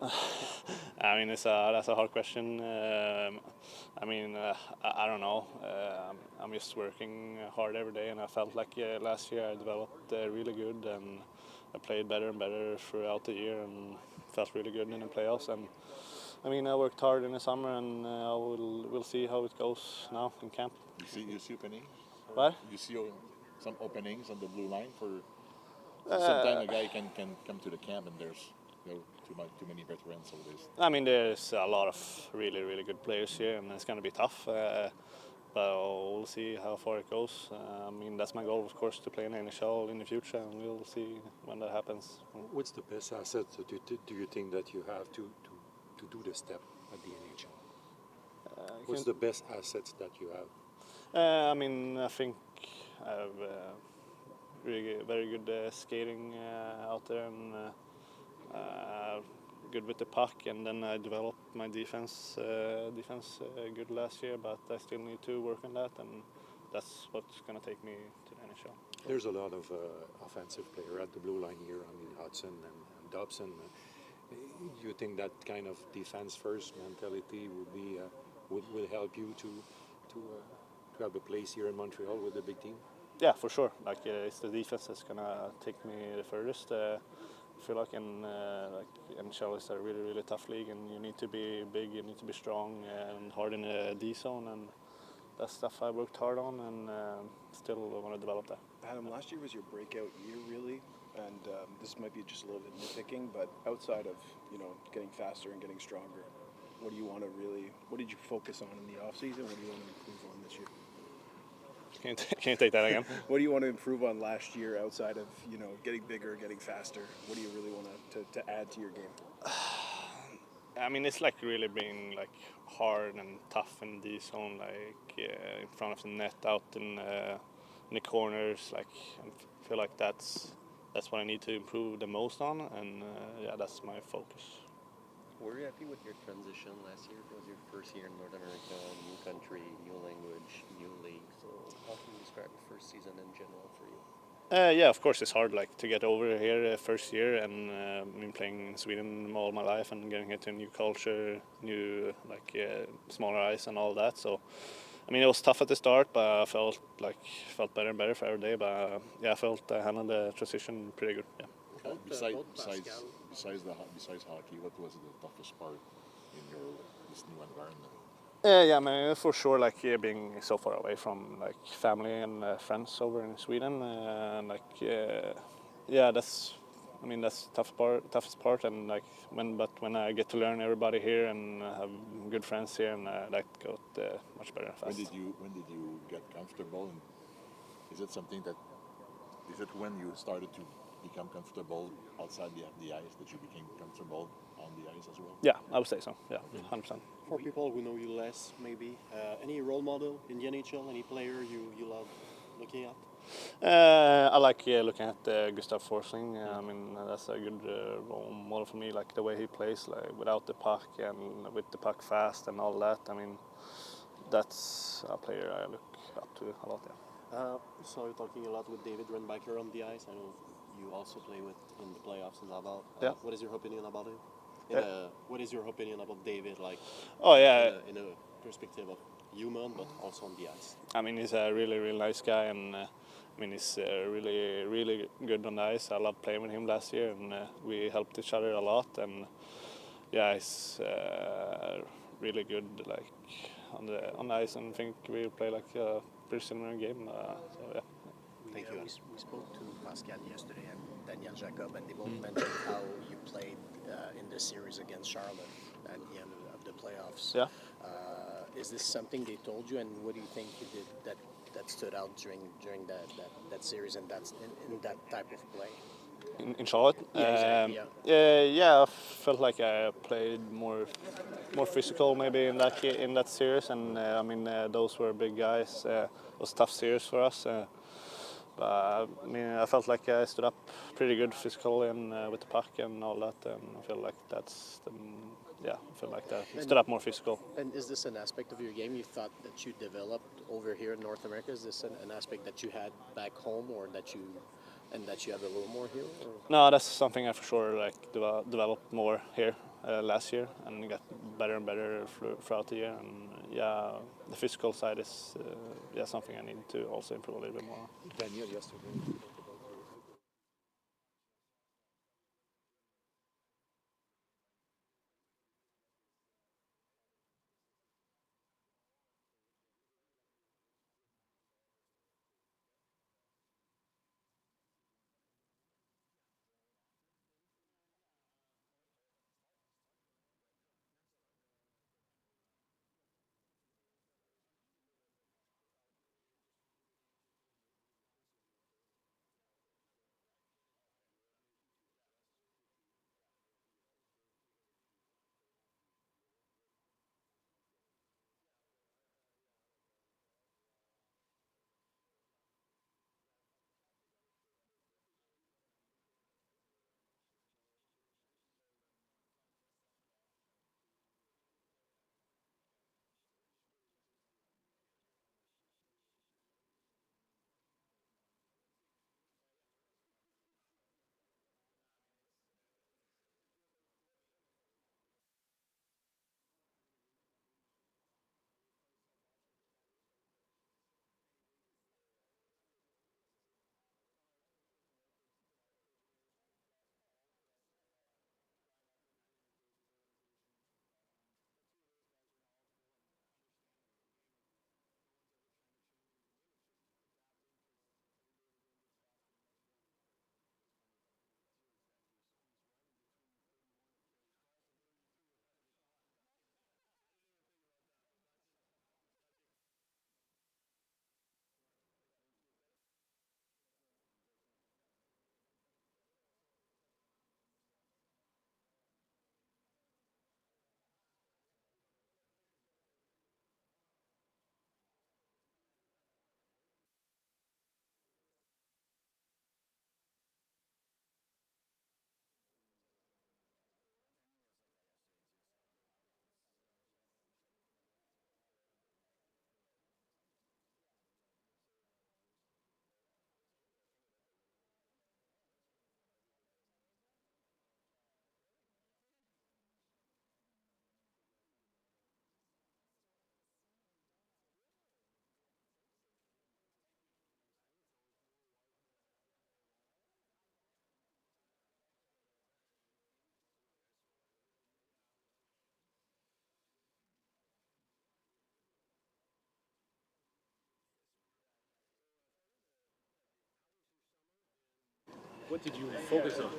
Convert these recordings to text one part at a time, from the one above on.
I mean, that's a hard question. I mean, I don't know. I'm just working hard every day, and I felt like last year I developed really good, and I played better and better throughout the year, and felt really good in the playoffs. And I mean, I worked hard in the summer, and we'll see how it goes now in camp. You see openings? What? You see some openings on the blue line for. Sometimes a guy can come to the camp and there's too many veterans over this. I mean, there's a lot of really good players here, and it's going to be tough. But we'll see how far it goes. I mean, that's my goal, of course, to play in NHL in the future, and we'll see when that happens. What's the best asset do you think that you have to do the step at the NHL? What's the best assets that you have? I mean, I think I have really very good skating out there, and good with the puck, and then I developed my defense good last year, but I still need to work on that, and that's what's going to take me to the NHL. There's a lot of offensive players at the blue line here. I mean, Hudson and Dobson. Do you think that kind of defense first mentality will help you to have a place here in Montreal with the big team? Yeah, for sure. Like it's the defense that's gonna take me the furthest. I feel like NHL is a really tough league, and you need to be big, you need to be strong and hard in the D zone, and that's stuff I worked hard on, and still want to develop that. Adam, last year was your breakout year, really, and this might be just a little bit nitpicking, but outside of getting faster and getting stronger, what did you focus on in the off season? What do you want to improve on this year? Can you take that again? What do you want to improve on last year outside of getting bigger, getting faster? What do you really want to add to your game? I mean, it's like really being like hard and tough in the zone, like in front of the net, out in the corners. Like I feel like that's what I need to improve the most on, and yeah, that's my focus. Were you happy with your transition last year? It was your first year in North America, new country, new language, new league. So how can you describe the first season in general for you? Yeah, of course it's hard, like to get over here first year, and been playing in Sweden all my life, and getting into a new culture, new smaller ice and all that. So I mean, it was tough at the start, but I felt better and better for every day. But yeah, I felt I handled the transition pretty good. Yeah. Besides hockey, what was the toughest part in this new environment? Yeah, I mean, for sure, being so far away from family and friends over in Sweden, yeah, that's toughest part, and when I get to learn everybody here and have good friends here, and that got much better fast. When did you get comfortable? And is it when you started to become comfortable outside the ice that you became comfortable on the ice as well? Yeah, I would say so. Yeah, 100%. For people who know you less, maybe any role model in the NHL, any player you love looking at? I like looking at Gustav Forsling. I mean, that's a good role model for me. Like the way he plays, without the puck and with the puck fast and all that. I mean, that's a player I look up to a lot. Yeah. So you're talking a lot with David Renbacker on the ice. I know you also play in the playoffs in Laval. Yeah. What is your opinion about him? What is your opinion about David? Oh yeah. In a perspective of human, but also on the ice. I mean, he's a really nice guy, and I mean, he's really good on the ice. I loved playing with him last year, and we helped each other a lot. And yeah, he's really good on the ice, and I think we play a pretty similar game. So yeah. Thank you. We spoke to Pascal yesterday and Daniel Jacob, and they both mentioned how you played in the series against Charlotte at the end of the playoffs. Yeah. Is this something they told you, and what do you think you did that stood out during that series and in that type of play? In Charlotte? Yeah, exactly, yeah, I felt like I played more physical maybe in that series, and I mean those were big guys. It was a tough series for us. But I mean, I felt like I stood up pretty good physically and with the puck and all that, and I feel like stood up more physical. And is this an aspect of your game you thought that you developed over here in North America? Is this an aspect that you had back home, or that you have a little more here? Or? No, that's something I for sure developed more here. last year and get better and better throughout the year. And yeah, the physical side is something I need to also improve a little bit more. Daniel yesterday. What did you focus on?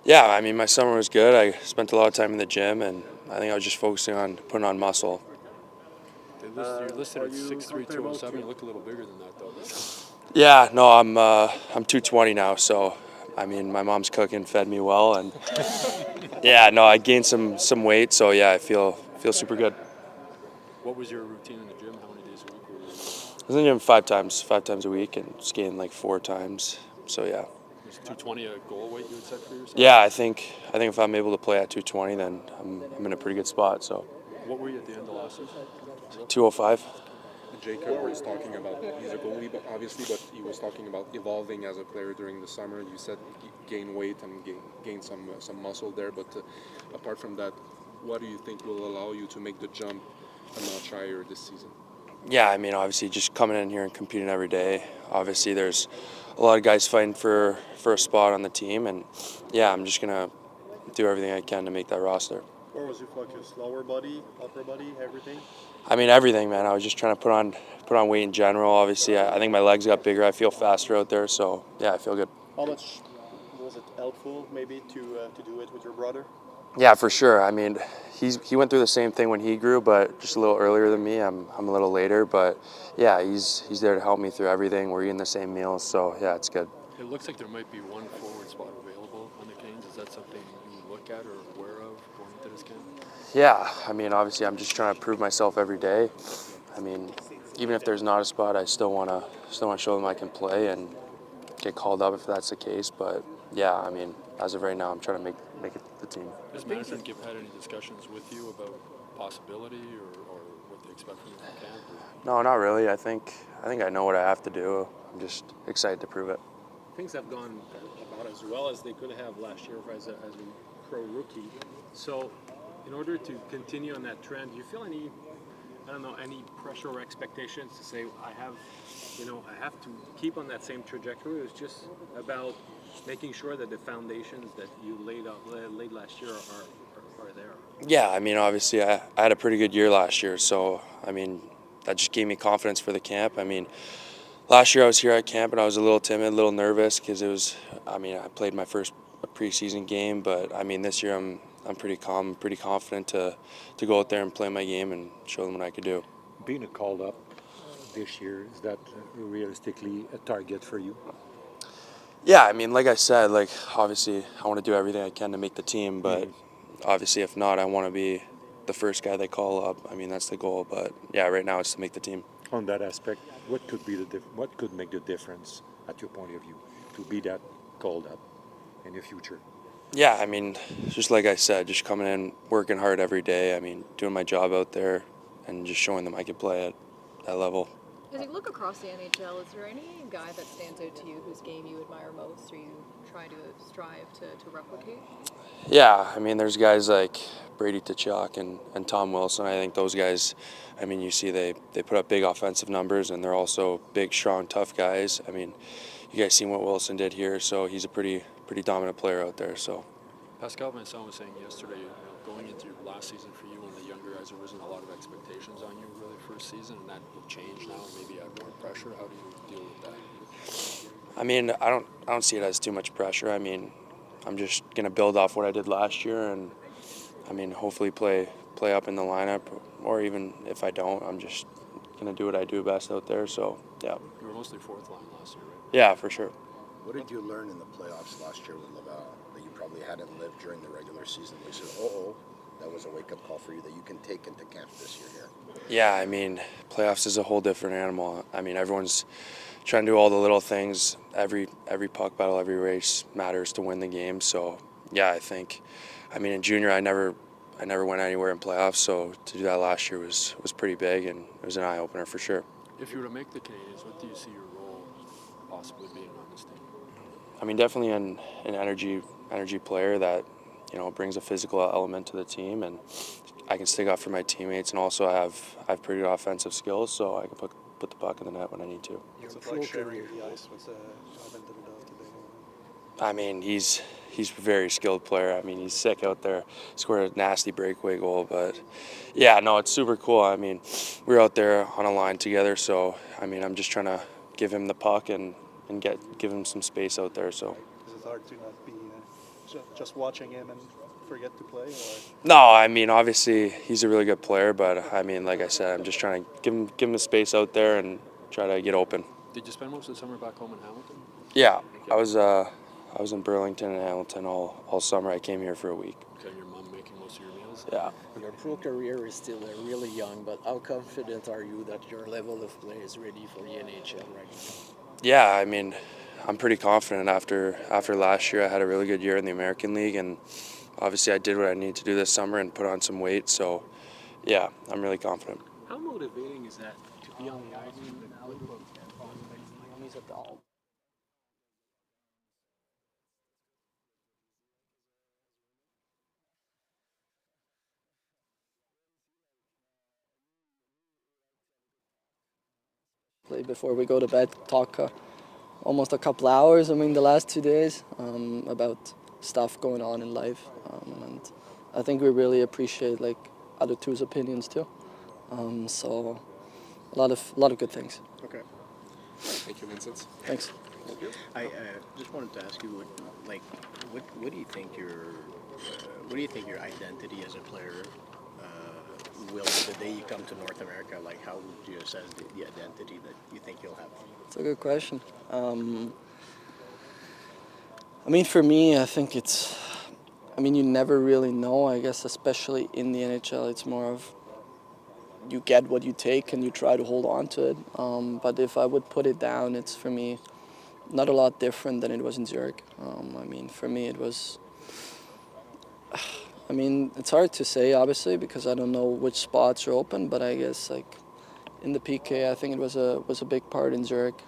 Yeah, I mean, my summer was good. I spent a lot of time in the gym, and I think I was just focusing on putting on muscle. You're listed at 6'3", 207. You look a little bigger than that, though. Yeah, no, I'm 220 now, so I mean, my mom's cooking, fed me well, and yeah, no, I gained some weight, so yeah, I feel super good. What was your routine in the gym? How many days a week were you? I was in the gym five times a week, and skating like 4 times. So yeah. Was 220 a goal weight you had set for yourself? Yeah, I think if I'm able to play at 220, then I'm in a pretty good spot. So. What were you at the end of last season? 205. Jacob was talking about, he's a goalie, but obviously, but he was talking about evolving as a player during the summer. You said gain weight and gain some muscle there, but apart from that, what do you think will allow you to make the jump a notch higher this season? Yeah, I mean, obviously, just coming in here and competing every day. Obviously, there's a lot of guys fighting for a spot on the team, and yeah, I'm just gonna do everything I can to make that roster. Where was your focus? Lower body, upper body, everything? I mean, everything, man. I was just trying to put on weight in general. Obviously, I think my legs got bigger. I feel faster out there, so yeah, I feel good. How much was it helpful, maybe, to do it with your brother? Yeah, for sure. I mean, he went through the same thing when he grew, but just a little earlier than me. I'm a little later, but yeah, he's there to help me through everything. We're eating the same meals, so yeah, it's good. It looks like there might be one forward spot available on the Canes. Is that something you look at or aware of going into this camp? Yeah, I mean, obviously, I'm just trying to prove myself every day. I mean, even if there's not a spot, I still want to show them I can play and get called up if that's the case. But yeah, I mean, as of right now, I'm trying to make it the team. Has management had any discussions with you about possibility or what they expect from you from camp? No, not really. I think I know what I have to do. I'm just excited to prove it. Things have gone about as well as they could have last year, as we pro rookie. So, in order to continue on that trend, do you feel any, I don't know, any pressure or expectations to say I have to keep on that same trajectory? It's just about making sure that the foundations that you laid last year are there. Yeah, I mean, obviously I had a pretty good year last year, so I mean, that just gave me confidence for the camp. I mean, last year I was here at camp and I was a little timid, a little nervous because I played my first preseason game, but I mean, this year I'm pretty calm, pretty confident to go out there and play my game and show them what I could do. Being called up this year, is that realistically a target for you? Yeah, I mean, like I said, like obviously I want to do everything I can to make the team, but obviously if not, I want to be the first guy they call up. I mean, that's the goal, but yeah, right now it's to make the team. On that aspect, what could be what could make the difference at your point of view to be that called up in the future? Yeah, I mean, just like I said, just coming in, working hard every day. I mean, doing my job out there and just showing them I can play at that level. As you look across the NHL, is there any guy that stands out to you whose game you admire most or you try to strive to replicate? Yeah, I mean, there's guys like Brady Tkachuk and Tom Wilson. I think those guys, I mean, you see they put up big offensive numbers, and they're also big, strong, tough guys. I mean, you guys seen what Wilson did here, so he's a pretty dominant player out there. So Pascal Vincent was saying yesterday, going into your last season for you and the younger guys, there wasn't a lot of expectations on you really first season, and that will change now. Maybe you have more pressure. How do you deal with that? I mean, I don't see it as too much pressure. I mean, I'm just gonna build off what I did last year, and I mean, hopefully play up in the lineup, or even if I don't, I'm just gonna do what I do best out there. So yeah. You were mostly fourth line last year, right? Yeah, for sure. What did you learn in the playoffs last year with Laval that you probably hadn't lived during the regular season? You said, that was a wake-up call for you that you can take into camp this year here. Yeah, I mean, playoffs is a whole different animal. I mean, everyone's trying to do all the little things. Every puck battle, every race matters to win the game. So yeah, I mean, in junior, I never went anywhere in playoffs. So to do that last year was pretty big, and it was an eye opener for sure. If you were to make the Canadiens, what do you see your role possibly being on this team? I mean, definitely an energy player that brings a physical element to the team, and I can stick up for my teammates, and also I have pretty good offensive skills, so I can put the puck in the net when I need to. What's it like sharing the ice? What's today? I mean, he's a very skilled player. I mean, he's sick out there. Scored a nasty breakaway goal, but yeah, no, it's super cool. I mean, we were out there on a line together, so I mean, I'm just trying to give him the puck and give him some space out there. So. Is it hard to not be just watching him and forget to play? Or? No, I mean, obviously he's a really good player, but I mean, like I said, I'm just trying to give him the space out there and try to get open. Did you spend most of the summer back home in Hamilton? Yeah, I was in Burlington and Hamilton all summer. I came here for a week. Okay, your mom making most of your meals? Yeah. Your pro career is still really young, but how confident are you that your level of play is ready for the NHL right now? Yeah, I mean, I'm pretty confident. After last year, I had a really good year in the American League, and obviously I did what I needed to do this summer and put on some weight. So, yeah, I'm really confident. How motivating is that to be on the ice? Before we go to bed, talk almost a couple hours, I mean, the last 2 days, about stuff going on in life. And I think we really appreciate, like, other two's opinions, too. So a lot of good things. Okay. Thank you, Vinzenz. Thanks. I just wanted to ask you, what do you think your identity as a player will the day you come to North America? Like, how would you assess the identity that you think you'll have? It's a good question. I mean, for me, I think you never really know, I guess, especially in the NHL. It's more of you get what you take and you try to hold on to it. But if I would put it down, it's for me not a lot different than it was in Zurich. I mean, for me, it was... I mean, it's hard to say, obviously, because I don't know which spots are open, but I guess, like, in the PK, I think it was a big part in Zurich.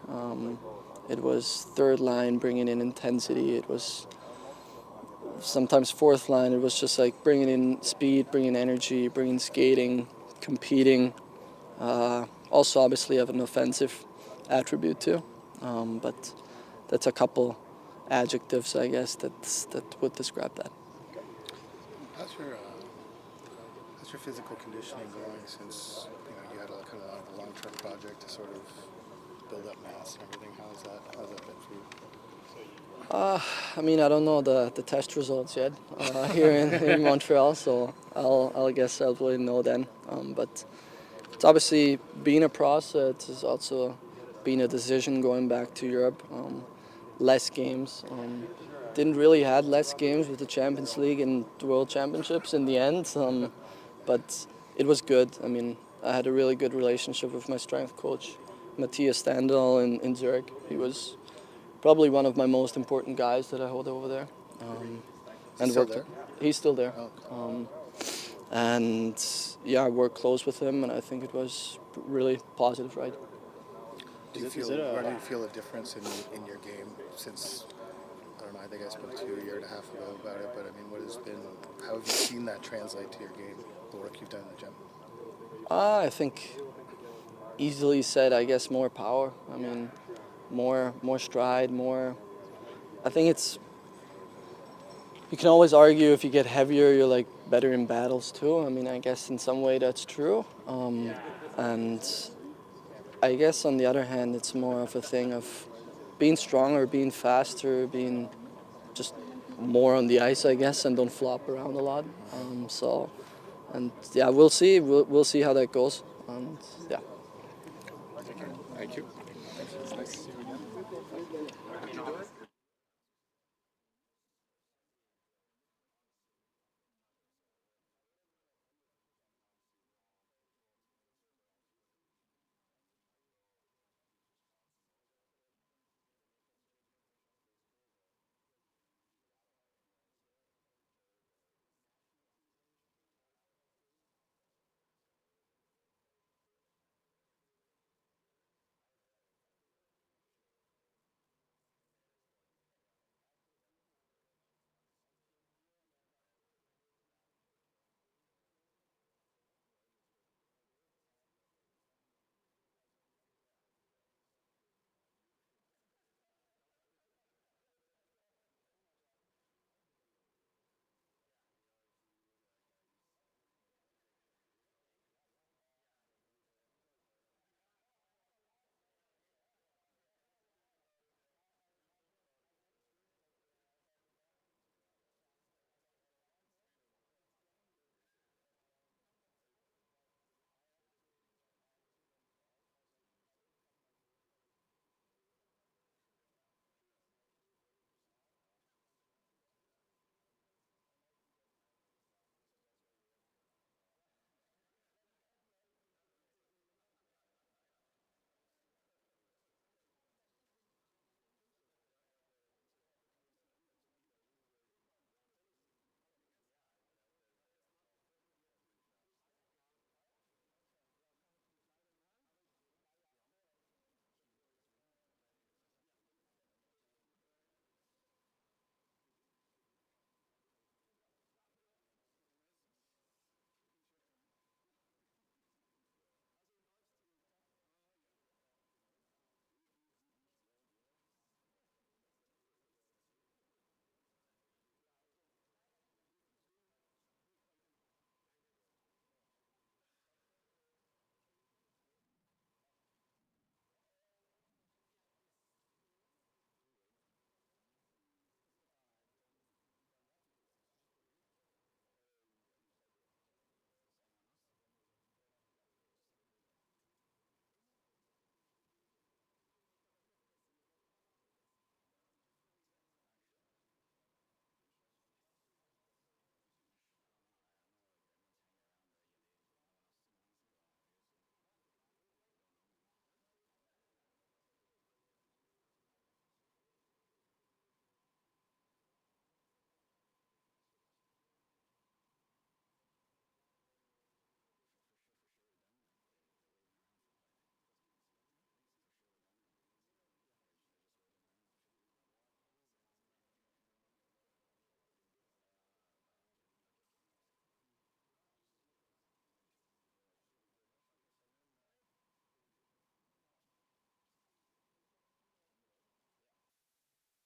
It was third line, bringing in intensity. It was sometimes fourth line, it was just like bringing in speed, bringing energy, bringing skating, competing. Also, obviously, have an offensive attribute too. But that's a couple adjectives, I guess, that would describe that. How's your physical conditioning going since you had a kind of a long-term project to sort of build up mass and everything? How's that been for you? I mean, I don't know the test results yet here in Montreal, so I'll guess I'll really know then. But it's obviously being a process is also being a decision going back to Europe. Less games. Didn't really had less games with the Champions League and the World Championships in the end, but it was good. I mean, I had a really good relationship with my strength coach, Matthias Standal in Zurich. He was probably one of my most important guys that I hold over there. He's still there? He's still there. Oh. And yeah, I worked close with him, and I think it was really positive, right? Do you feel a difference in your game since, I don't know, I think I spoke to you a year and a half ago about it, but I mean, how have you seen that translate to your game, the work you've done in the gym? I think easily said, I guess, more power. I mean, more stride, more. I think it's. You can always argue if you get heavier, you're like better in battles too. I mean, I guess in some way that's true. And I guess on the other hand, it's more of a thing of being stronger, being faster, being just more on the ice, I guess, and don't flop around a lot. And yeah, we'll see. We'll see how that goes. And yeah. Thank you. Thank you.